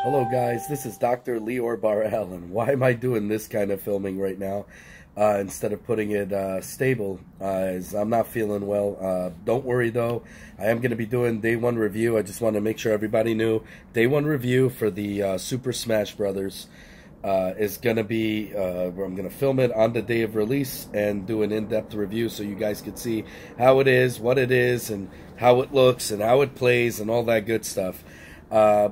Hello guys, this is Dr. Leor Bar-El, and why am I doing this kind of filming right now instead of putting it stable? As I'm not feeling well. Don't worry though, I am going to be doing day one review. I just want to make sure everybody knew day one review for the Super Smash Brothers is going to be, where I'm going to film it on the day of release and do an in-depth review so you guys can see how it is, what it is, and how it looks, and how it plays, and all that good stuff.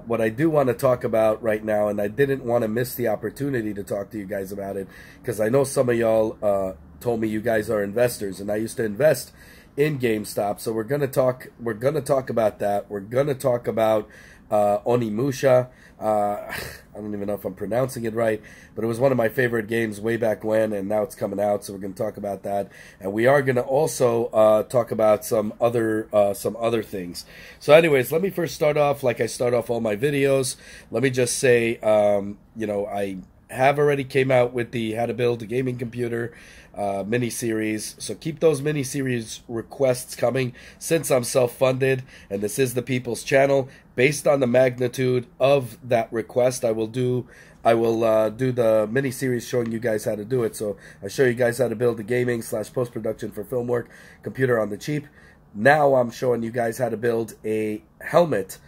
What I do want to talk about right now, and I didn't want to miss the opportunity to talk to you guys about it, because I know some of y'all told me you guys are investors, and I used to invest in GameStop, so we're gonna talk about that. We're gonna talk about Onimusha. I don't even know if I'm pronouncing it right, but it was one of my favorite games way back when, and now it's coming out, so we're going to talk about that. And we are going to also talk about some other things. So anyways, let me first start off like I start off all my videos. Let me just say, you know, I have already came out with the How to Build a Gaming Computer mini-series, so keep those mini-series requests coming since I'm self-funded and this is the people's channel. Based on the magnitude of that request, I will do the mini-series showing you guys how to do it. So I show you guys how to build a gaming / post-production for film work computer on the cheap. Now I'm showing you guys how to build a helmet,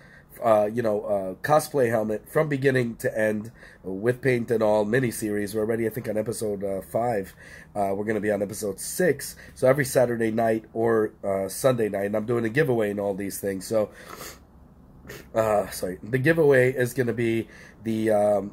cosplay helmet from beginning to end with paint and all, mini-series. We're already, I think, on episode 5. We're going to be on episode 6. So every Saturday night or Sunday night, and I'm doing a giveaway and all these things. So, the giveaway is going to be the, I'm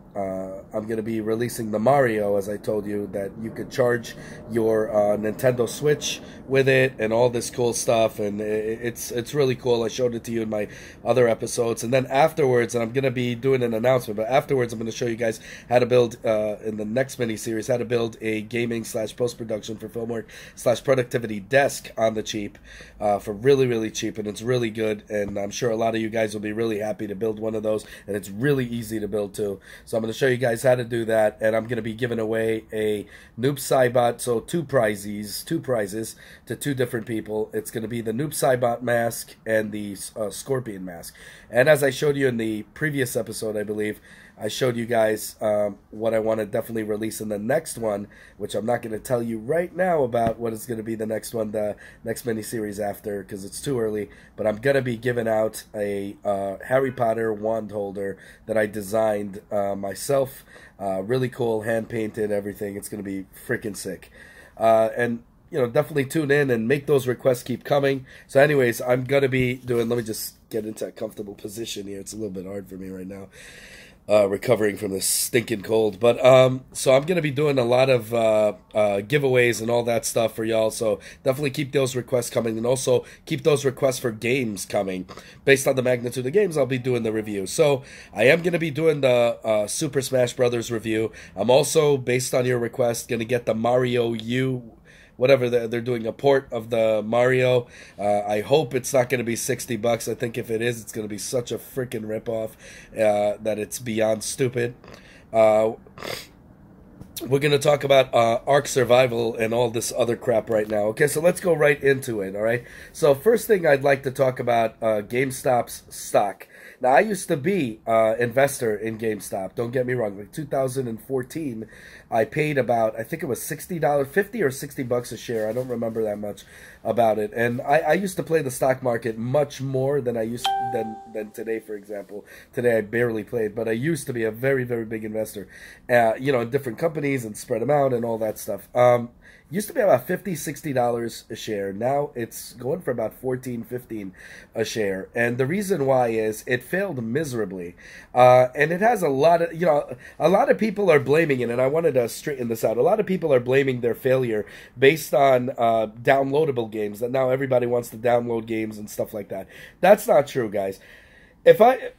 going to be releasing the Mario, as I told you, that you could charge your Nintendo Switch with it and all this cool stuff, and it's really cool. I showed it to you in my other episodes, and then afterwards, and I'm going to be doing an announcement, but afterwards I'm going to show you guys how to build, in the next mini-series, how to build a gaming / post-production for film work / productivity desk on the cheap, for really, really cheap, and it's really good, and I'm sure a lot of you guys will be really happy to build one of those, and it's really easy to build too. So I'm going to show you guys how to do that, and I'm going to be giving away a Noob Saibot, so two prizes to 2 different people. It's going to be the Noob Saibot mask and the Scorpion mask. And as I showed you in the previous episode, I believe, I showed you guys what I want to definitely release in the next one, which I'm not going to tell you right now about what is going to be the next one, the next mini-series after, because it's too early. But I'm going to be giving out a Harry Potter wand holder that I designed myself. Really cool, hand-painted, everything. It's going to be freaking sick. And, you know, definitely tune in and make those requests keep coming. So anyways, I'm going to be doing, let me just get into a comfortable position here. It's a little bit hard for me right now. Recovering from this stinking cold, but so I'm gonna be doing a lot of giveaways and all that stuff for y'all, so definitely keep those requests coming, and also keep those requests for games coming. Based on the magnitude of games, I'll be doing the review. So I am gonna be doing the Super Smash Brothers review. I'm also, based on your request, gonna get the Mario U, whatever, they're doing a port of the Mario. I hope it's not going to be $60. I think if it is, it's going to be such a freaking ripoff that it's beyond stupid. We're going to talk about Ark Survival and all this other crap right now. Okay, so let's go right into it, all right? So first thing I'd like to talk about GameStop's stock. Now, I used to be investor in GameStop. Don't get me wrong. Like 2014, I paid about, I think it was $60, $50 or $60 a share. I don't remember that much about it. And I used to play the stock market much more than I used than today, for example. Today I barely played, but I used to be a very, very big investor, you know, in different companies and spread them out and all that stuff. Used to be about $50, $60 a share. Now it's going for about $14, $15 a share. And the reason why is it failed miserably. And it has a lot of, you know, a lot of people are blaming it, and I wanted to straighten this out. A lot of people are blaming their failure based on downloadable games, that now everybody wants to download games and stuff like that. That's not true, guys.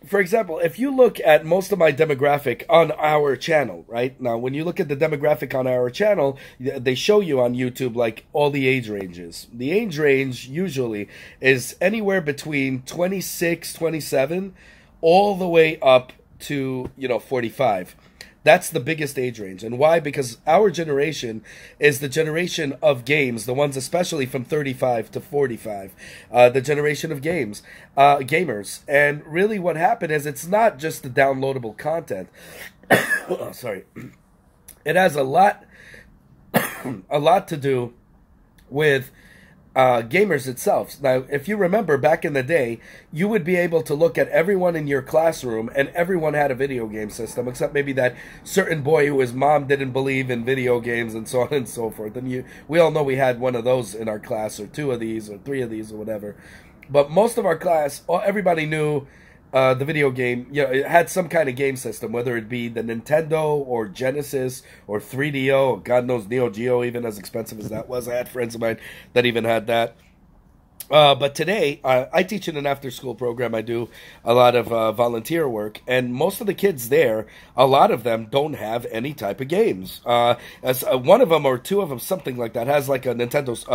For example, if you look at most of my demographic on our channel, right? Now, when you look at the demographic on our channel, they show you on YouTube, like, all the age ranges. The age range usually is anywhere between 26, 27, all the way up to, you know, 45. That's the biggest age range. And why? Because our generation is the generation of games, the ones especially from 35 to 45, the generation of games, gamers. And really what happened is it's not just the downloadable content. Oh, sorry. It has a lot to do with gamers itself. Now, if you remember back in the day, you would be able to look at everyone in your classroom and everyone had a video game system, except maybe that certain boy who his mom didn't believe in video games and so on and so forth. And we all know we had one of those in our class, or two of these, or three of these, or whatever. But most of our class, everybody knew the video game, it had some kind of game system, whether it be the Nintendo or Genesis or 3DO, or God knows Neo Geo, even as expensive as that was. I had friends of mine that even had that. But today, I teach in an after-school program. I do a lot of volunteer work, and most of the kids there, a lot of them don't have any type of games. As one of them or two of them, something like that, has like a Nintendo's,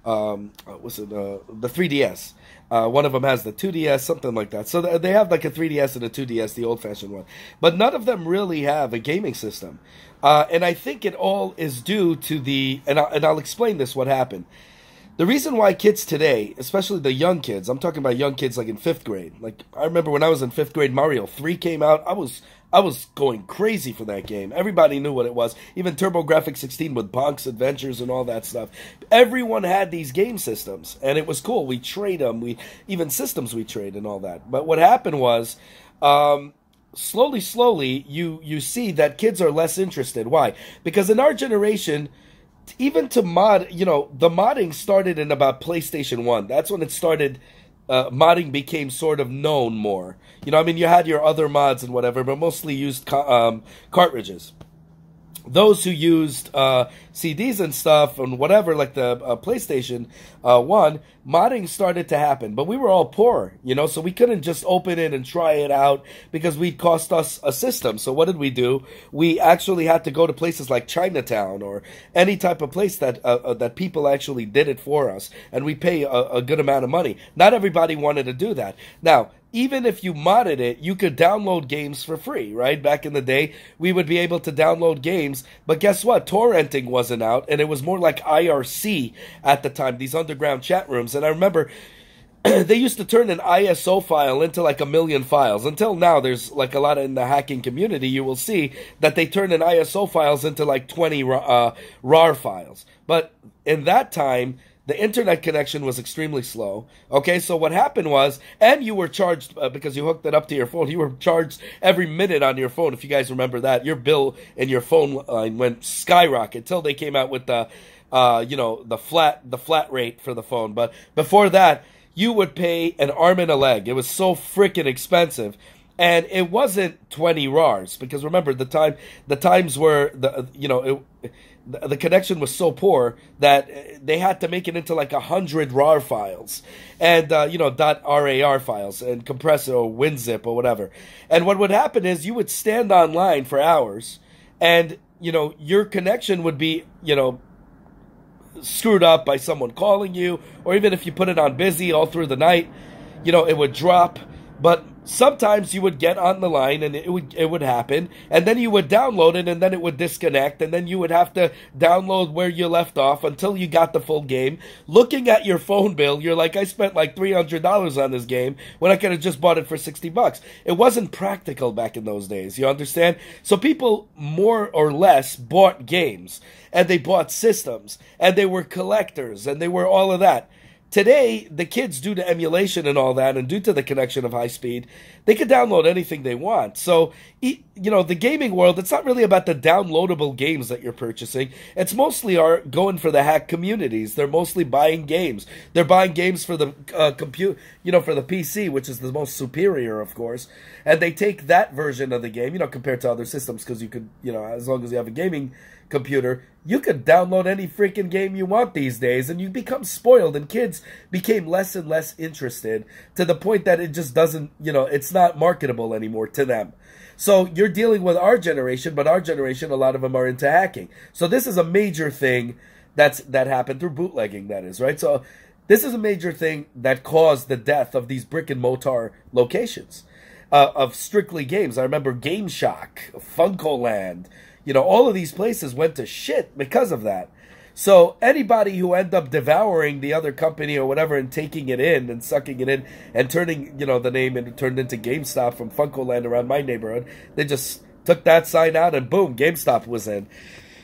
the 3DS. One of them has the 2DS, something like that. So they have like a 3DS and a 2DS, the old-fashioned one. But none of them really have a gaming system. And I think it all is due to and I'll explain this, what happened. The reason why kids today, especially the young kids, I'm talking about young kids like in 5th grade. Like, I remember when I was in 5th grade, Mario 3 came out. I was going crazy for that game. Everybody knew what it was. Even TurboGrafx 16 with Bonk's Adventures and all that stuff. Everyone had these game systems, and it was cool. We trade them. Even systems we trade and all that. But what happened was, slowly, you see that kids are less interested. Why? Because in our generation, even to mod, the modding started in about PlayStation 1. That's when it started. Modding became sort of known more. You had your other mods and whatever, but mostly used cartridges. Those who used CDs and stuff and whatever, like the PlayStation 1, modding started to happen. But we were all poor, so we couldn't just open it and try it out because it cost us a system. So what did we do? We actually had to go to places like Chinatown or any type of place that people actually did it for us, and we pay a good amount of money. Not everybody wanted to do that. Now, even if you modded it, you could download games for free, right? Back in the day, we would be able to download games, but guess what? Torrenting wasn't out, and it was more like IRC at the time, these underground chat rooms. And I remember they used to turn an ISO file into like 1 million files. Until now, there's like a lot in the hacking community, you will see that they turn an ISO files into like 20 RAR files. But in that time, the internet connection was extremely slow. Okay, so what happened was, and you were charged, because you hooked it up to your phone, you were charged every minute on your phone. If you guys remember that, your bill and your phone line went skyrocket till they came out with the flat rate for the phone. But before that, you would pay an arm and a leg. It was so freaking expensive. And it wasn't 20 RARs, because remember, the times were, the connection was so poor that they had to make it into like 100 RAR files and, .rar files and compress it or WinZip or whatever. And what would happen is you would stand online for hours and, your connection would be, screwed up by someone calling you, or even if you put it on busy all through the night, it would drop. But sometimes you would get on the line and it would happen, and then you would download it and then it would disconnect, and then you would have to download where you left off until you got the full game. Looking at your phone bill, you're like, I spent like $300 on this game when I could have just bought it for $60. It wasn't practical back in those days, you understand? So people more or less bought games, and they bought systems, and they were collectors, and they were all of that. Today, the kids, due to emulation and all that, and due to the connection of high speed, they can download anything they want. So, the gaming world, it's not really about the downloadable games that you're purchasing. It's mostly going for the hack communities. They're mostly buying games. They're buying games for the for the PC, which is the most superior, of course. And they take that version of the game, compared to other systems, because you could, as long as you have a gaming computer, you could download any freaking game you want these days, and you become spoiled, and kids became less and less interested to the point that it just doesn't, it's not marketable anymore to them. So you're dealing with our generation, but our generation, a lot of them are into hacking. So this is a major thing that happened through bootlegging, that is, right? So this is a major thing that caused the death of these brick and mortar locations. of strictly games. I remember Game Shock, Funkoland, you know, all of these places went to shit because of that. So anybody who end up devouring the other company or whatever and taking it in and sucking it in and turning, you know, the name and turned into GameStop from Funkoland around my neighborhood, they just took that sign out and boom, GameStop was in.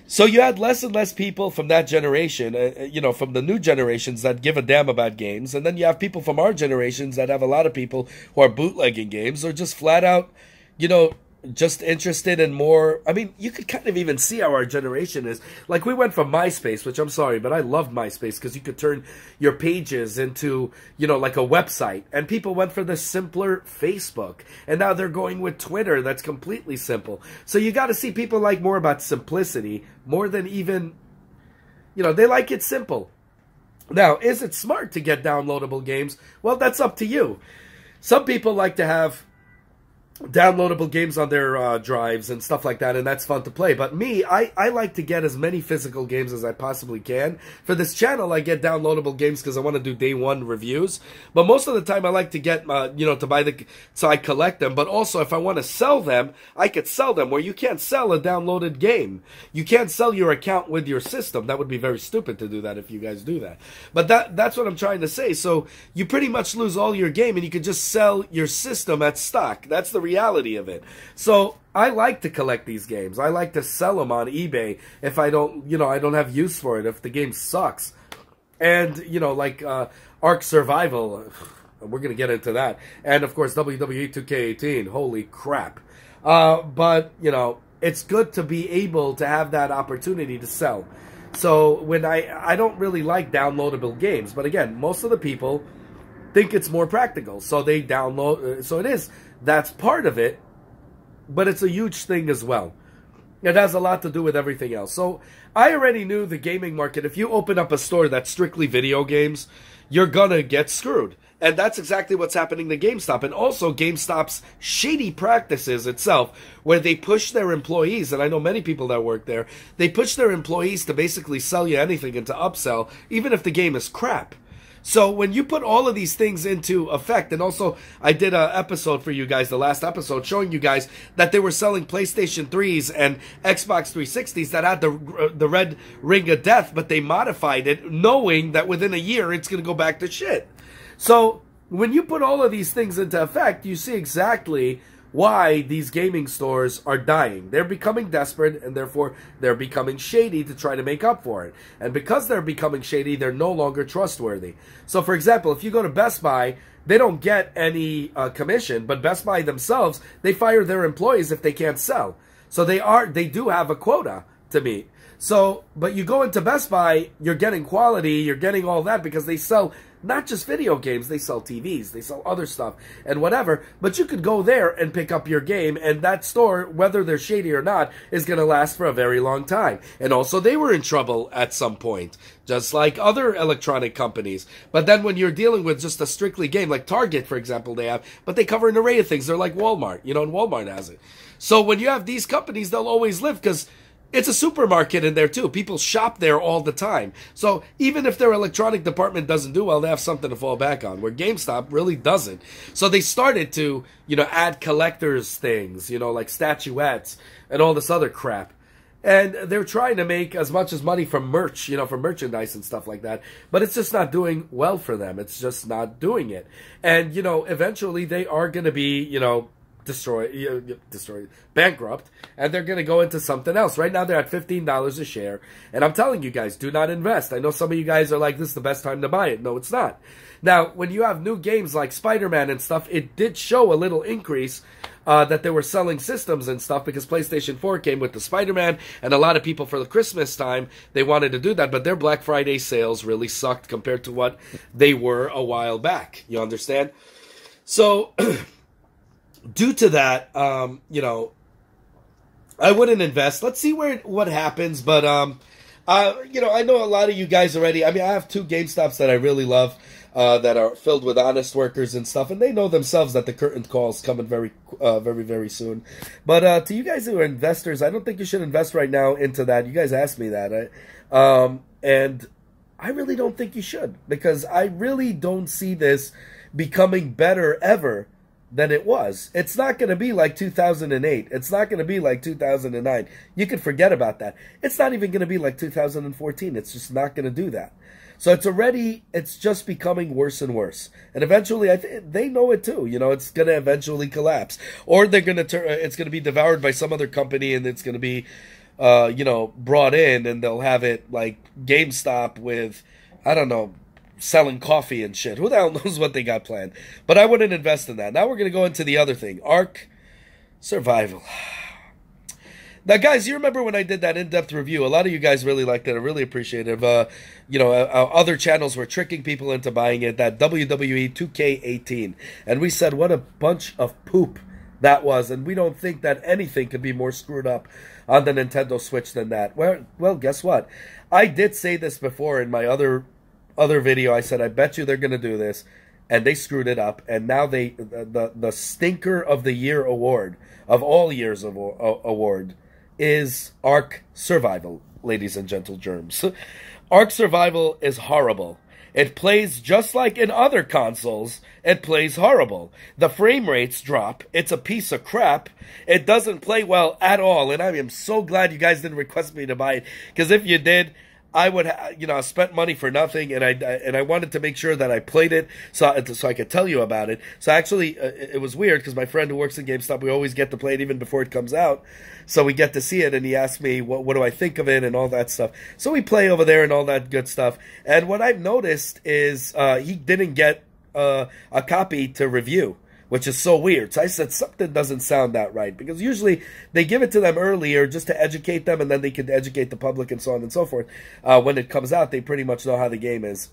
So you had less and less people from that generation, you know, from the new generations that give a damn about games. And then you have people from our generations that have a lot of people who are bootlegging games or just flat out, you know, just interested in more. I mean, you could kind of even see how our generation is. Like, we went from MySpace, which I'm sorry, but I loved MySpace because you could turn your pages into, you know, like a website. And people went for the simpler Facebook. And now they're going with Twitter. That's completely simple. So you got to see people like more about simplicity more than even, you know, they like it simple. Now, is it smart to get downloadable games? Well, that's up to you. Some people like to have downloadable games on their drives and stuff like that, and that's fun to play. But me, I like to get as many physical games as I possibly can. For this channel, I get downloadable games because I want to do day one reviews. But most of the time, I like to get, you know, to buy so I collect them. But also, if I want to sell them, I could sell them, where you can't sell a downloaded game. You can't sell your account with your system. That would be very stupid to do that if you guys do that. But that's what I'm trying to say. So you pretty much lose all your game, and you could just sell your system at stock. That's the reality of it. So I like to collect these games. I like to sell them on eBay if I don't, you know, I don't have use for it, if the game sucks. And, you know, like Ark Survival, we're going to get into that. And, of course, WWE 2K18, holy crap. But, you know, it's good to be able to have that opportunity to sell. So when I don't really like downloadable games, but again, most of the people think it's more practical, so they download. So it is. That's part of it, but it's a huge thing as well. It has a lot to do with everything else. So I already knew the gaming market. If you open up a store that's strictly video games, you're gonna get screwed. And that's exactly what's happening to GameStop. And also GameStop's shady practices itself, where they push their employees, and I know many people that work there, they push their employees to basically sell you anything and to upsell, even if the game is crap. So when you put all of these things into effect, and also I did an episode for you guys, the last episode, showing you guys that they were selling PlayStation 3s and Xbox 360s that had the red ring of death, but they modified it knowing that within a year it's going to go back to shit. So when you put all of these things into effect, you see exactly why these gaming stores are dying. They're becoming desperate, and therefore they're becoming shady to try to make up for it. And because they're becoming shady, they're no longer trustworthy. So, for example, if you go to Best Buy, they don't get any commission, but Best Buy themselves, they fire their employees if they can't sell. So they do have a quota to meet. So, but you go into Best Buy, you're getting quality, you're getting all that because they sell not just video games, they sell TVs, they sell other stuff and whatever. But you could go there and pick up your game, and that store, whether they're shady or not, is going to last for a very long time. And also, they were in trouble at some point, just like other electronic companies. But then when you're dealing with just a strictly game, like Target, for example, they have, but they cover an array of things. They're like Walmart, you know, and Walmart has it. So when you have these companies, they'll always live because it's a supermarket in there, too. People shop there all the time. So even if their electronic department doesn't do well, they have something to fall back on, where GameStop really doesn't. So they started to, you know, add collectors things, you know, like statuettes and all this other crap. And they're trying to make as much as money from merch, you know, from merchandise and stuff like that. But it's just not doing well for them. It's just not doing it. And, you know, eventually they are going to be, you know, bankrupt, and they're going to go into something else. Right now, they're at $15 a share, and I'm telling you guys, do not invest. I know some of you guys are like, this is the best time to buy it. No, it's not. Now, when you have new games like Spider-Man and stuff, it did show a little increase that they were selling systems and stuff because PlayStation 4 came with the Spider-Man, and a lot of people for the Christmas time, they wanted to do that, but their Black Friday sales really sucked compared to what they were a while back. You understand? So due to that, you know, I wouldn't invest. Let's see what happens. But, you know, I know a lot of you guys already. I mean, I have 2 GameStops that I really love that are filled with honest workers and stuff. And they know themselves that the curtain call is coming very, very soon. But to you guys who are investors, I don't think you should invest right now into that. You guys asked me that. And I really don't think you should, because I really don't see this becoming better ever than it was. It's not going to be like 2008. It's not going to be like 2009. You can forget about that. It's not even going to be like 2014. It's just not going to do that. So it's just becoming worse and worse. And eventually, they know it too. You know, it's going to eventually collapse. Or they're going to it's going to be devoured by some other company, and it's going to be, you know, brought in, and they'll have it like Gamestop with, I don't know, selling coffee and shit. Who the hell knows what they got planned? But I wouldn't invest in that. Now we're going to go into the other thing. Ark Survival. Now, guys, you remember when I did that in-depth review? A lot of you guys really liked it. I really appreciate it. You know, other channels were tricking people into buying it. That WWE 2K18. And we said what a bunch of poop that was. And we don't think that anything could be more screwed up on the Nintendo Switch than that. Well, guess what? I did say this before in my other video. I said, I bet you they're going to do this. And they screwed it up. And now the Stinker of the Year award, of all years of award, is Ark Survival, ladies and gentle germs. Ark Survival is horrible. It plays just like in other consoles. It plays horrible. The frame rates drop. It's a piece of crap. It doesn't play well at all. And I am so glad you guys didn't request me to buy it. Because if you did, I would, you know, spent money for nothing, and I wanted to make sure that I played it so I could tell you about it. So actually, it was weird because my friend who works in GameStop, we always get to play it even before it comes out. So we get to see it, and he asked me what do I think of it and all that stuff. So we play over there and all that good stuff. And what I've noticed is he didn't get a copy to review, which is so weird. So I said, something doesn't sound that right. Because usually they give it to them earlier just to educate them, and then they can educate the public and so on and so forth. When it comes out, they pretty much know how the game is.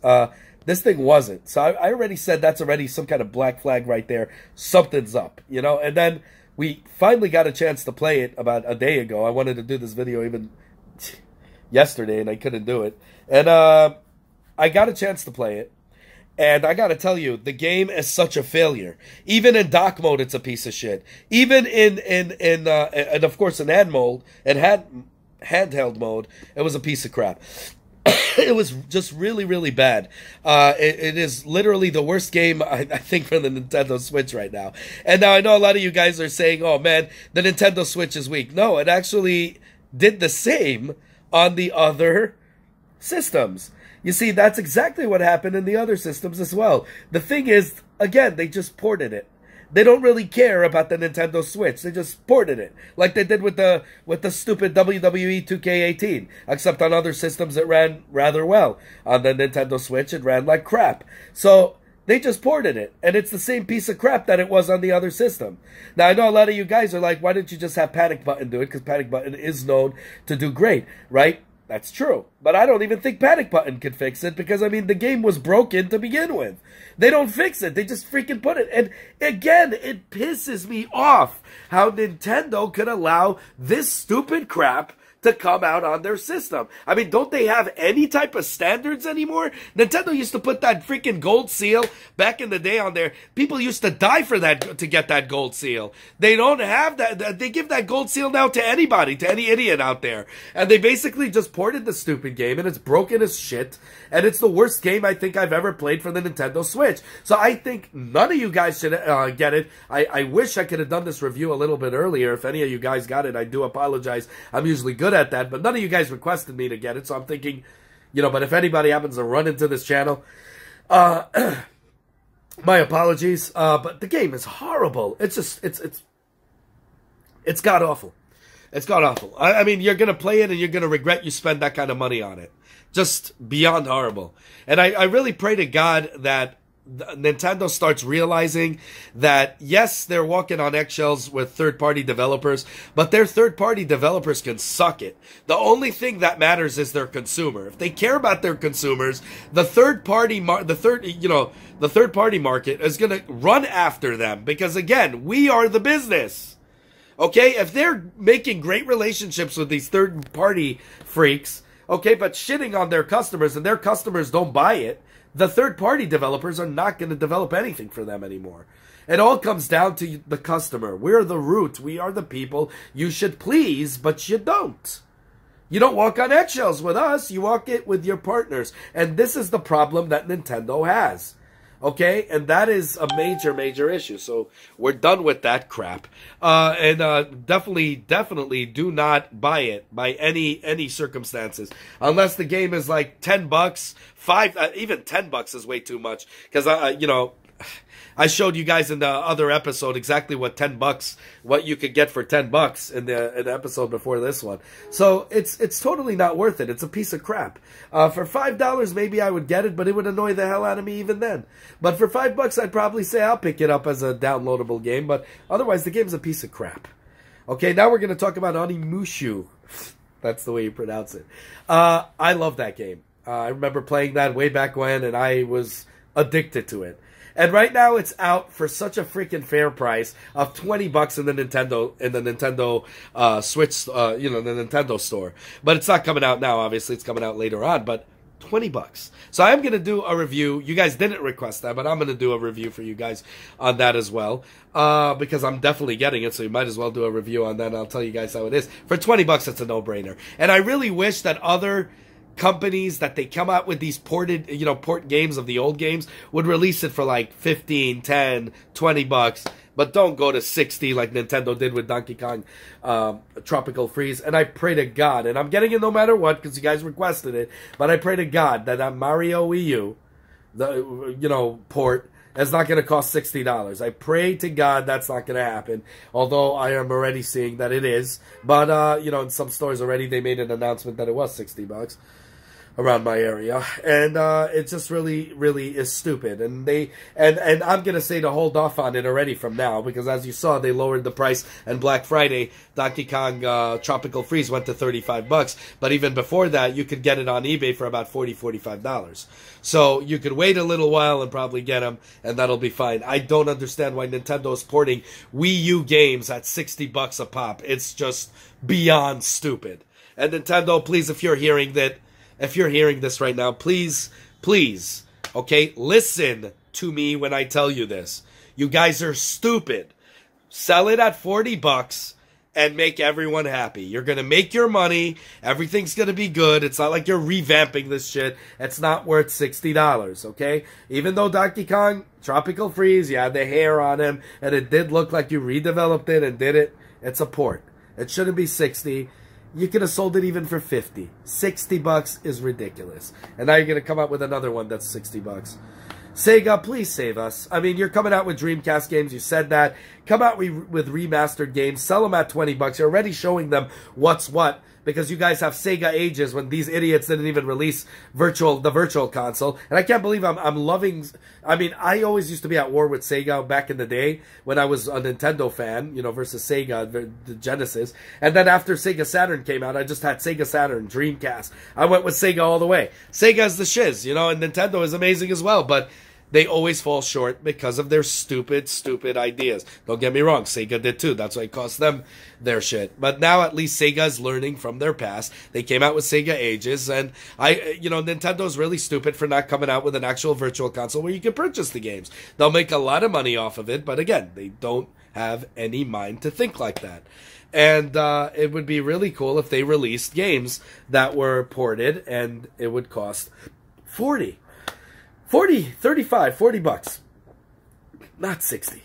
This thing wasn't. So I already said that's already some kind of black flag right there. Something's up, you know? And then we finally got a chance to play it about a day ago. I wanted to do this video even yesterday, and I couldn't do it. And I got a chance to play it. And I gotta tell you, the game is such a failure. Even in dock mode, it's a piece of shit. Even and of course in handheld mode, it was a piece of crap. It was just really, really bad. It is literally the worst game, I think, for the Nintendo Switch right now. And now I know a lot of you guys are saying, oh man, the Nintendo Switch is weak. No, it actually did the same on the other systems. You see, that's exactly what happened in the other systems as well. The thing is, again, they just ported it. They don't really care about the Nintendo Switch. They just ported it, like they did with the stupid WWE 2K18. Except on other systems, it ran rather well. On the Nintendo Switch, it ran like crap. So they just ported it, and it's the same piece of crap that it was on the other system. Now, I know a lot of you guys are like, why didn't you just have Panic Button do it? Because Panic Button is known to do great, right? That's true. But I don't even think Panic Button could fix it because, I mean, the game was broken to begin with. They don't fix it. They just freaking put it. And again, it pisses me off how Nintendo could allow this stupid crap to come out on their system. I mean, don't they have any type of standards anymore? Nintendo used to put that freaking gold seal back in the day on there. People used to die for that, to get that gold seal. They don't have that. They give that gold seal now to anybody, to any idiot out there. And they basically just ported the stupid game, and it's broken as shit. And it's the worst game I think I've ever played for the Nintendo Switch. So I think none of you guys should get it. I wish I could have done this review a little bit earlier. If any of you guys got it, I do apologize. I'm usually good at that, but none of you guys requested me to get it, so I'm thinking, you know, but if anybody happens to run into this channel, my apologies, but the game is horrible. It's just, it's god-awful. It's god-awful. I mean, you're going to play it and you're going to regret you spent that kind of money on it. Just beyond horrible. And I really pray to God that Nintendo starts realizing that, yes, they're walking on eggshells with third-party developers, but their third-party developers can suck it. The only thing that matters is their consumer. If they care about their consumers, the third-party market is going to run after them because, again, we are the business. Okay? If they're making great relationships with these third-party freaks, okay, but shitting on their customers and their customers don't buy it, the third-party developers are not going to develop anything for them anymore. It all comes down to the customer. We're the root. We are the people you should please, but you don't. You don't walk on eggshells with us. You walk it with your partners. And this is the problem that Nintendo has. Okay, and that is a major, major issue. So we're done with that crap. Definitely do not buy it by any circumstances, unless the game is like $10. Even $10 is way too much, because I showed you guys in the other episode exactly what what you could get for $10 in the episode before this one. So it's totally not worth it. It's a piece of crap. For $5, maybe I would get it, but it would annoy the hell out of me even then. But for $5, I'd probably say I'll pick it up as a downloadable game. But otherwise, the game's a piece of crap. Okay, now we're going to talk about Onimusha. That's the way you pronounce it. I love that game. I remember playing that way back when, and I was addicted to it. And right now it's out for such a freaking fair price of $20 in the Nintendo Switch, the Nintendo store. But it's not coming out now. Obviously, it's coming out later on. But $20. So I'm going to do a review. You guys didn't request that, but I'm going to do a review for you guys on that as well. Because I'm definitely getting it, so you might as well do a review on that, and I'll tell you guys how it is. For $20, it's a no-brainer. And I really wish that other companies that they come out with these port games of the old games would release it for like 15, 10, $20, but don't go to 60 like Nintendo did with Donkey Kong Tropical Freeze. And I pray to God, and I'm getting it no matter what because you guys requested it, but I pray to God that that Mario Wii U, the port, is not going to cost $60. I pray to God that's not going to happen, although I am already seeing that it is. But, in some stores already they made an announcement that it was $60 around my area, and it just really, really is stupid. And I'm gonna say to hold off on it already from now, because as you saw, they lowered the price. And Black Friday, Donkey Kong Tropical Freeze went to $35. But even before that, you could get it on eBay for about $45. So you could wait a little while and probably get them, and that'll be fine. I don't understand why Nintendo is porting Wii U games at $60 a pop. It's just beyond stupid. And Nintendo, please, if you're hearing this right now, please, okay, listen to me when I tell you this. You guys are stupid. Sell it at $40 and make everyone happy. You're going to make your money. Everything's going to be good. It's not like you're revamping this shit. It's not worth $60, okay? Even though Donkey Kong Tropical Freeze, you had the hair on him, and it did look like you redeveloped it and did it. It's a port. It shouldn't be $60. You could have sold it even for $50. $60 is ridiculous. And now you're going to come out with another one that's $60. Sega, please save us. I mean, you're coming out with Dreamcast games. You said that. Come out with remastered games. Sell them at $20. You're already showing them what's what, because you guys have Sega ages when these idiots didn't even release the virtual console. And I can't believe I'm loving... I mean, I always used to be at war with Sega back in the day when I was a Nintendo fan, versus Sega, the Genesis. And then after Sega Saturn came out, I just had Sega Saturn, Dreamcast. I went with Sega all the way. Sega's the shiz, and Nintendo is amazing as well, but they always fall short because of their stupid ideas. Don't get me wrong, Sega did too. That's why it cost them their shit. But now at least Sega's learning from their past. They came out with Sega ages, and Nintendo's really stupid for not coming out with an actual virtual console where you can purchase the games. They'll make a lot of money off of it, but again, they don't have any mind to think like that. And it would be really cool if they released games that were ported, and it would cost $40, $35, $40. Not 60.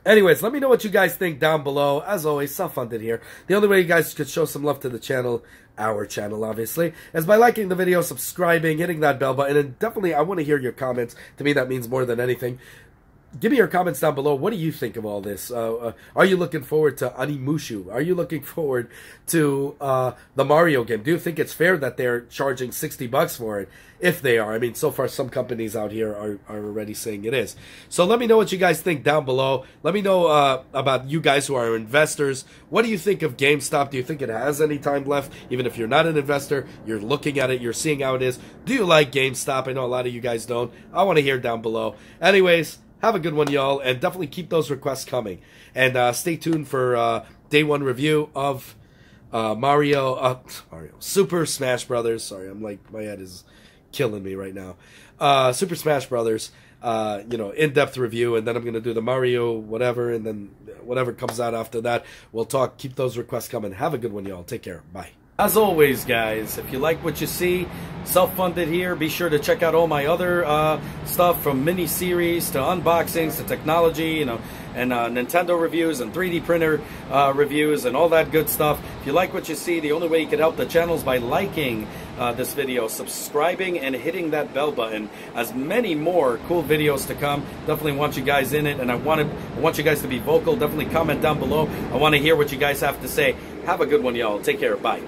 Anyways, let me know what you guys think down below. As always, self-funded here. The only way you guys could show some love to the channel, our channel obviously, is by liking the video, subscribing, hitting that bell button, and definitely I want to hear your comments. To me, that means more than anything. Give me your comments down below. What do you think of all this? Are you looking forward to Onimusha? Are you looking forward to the Mario game? Do you think it's fair that they're charging $60 for it? If they are. I mean, so far some companies out here are already saying it is. So let me know what you guys think down below. Let me know about you guys who are investors. What do you think of GameStop? Do you think it has any time left? Even if you're not an investor, you're looking at it, you're seeing how it is. Do you like GameStop? I know a lot of you guys don't. I want to hear down below. Anyways, have a good one, y'all, and definitely keep those requests coming. And stay tuned for day one review of Mario Super Smash Brothers. Sorry, I'm like, my head is killing me right now. Super Smash Brothers, in-depth review, and then I'm going to do the Mario whatever, and then whatever comes out after that, we'll talk. Keep those requests coming. Have a good one, y'all. Take care. Bye. As always, guys, if you like what you see, self-funded here, be sure to check out all my other stuff, from mini-series to unboxings to technology, you know, and Nintendo reviews and 3D printer reviews and all that good stuff. If you like what you see, the only way you can help the channel is by liking this video, subscribing, and hitting that bell button. As many more cool videos to come. Definitely want you guys in it, and I want you guys to be vocal. Definitely comment down below. I want to hear what you guys have to say. Have a good one, y'all. Take care. Bye.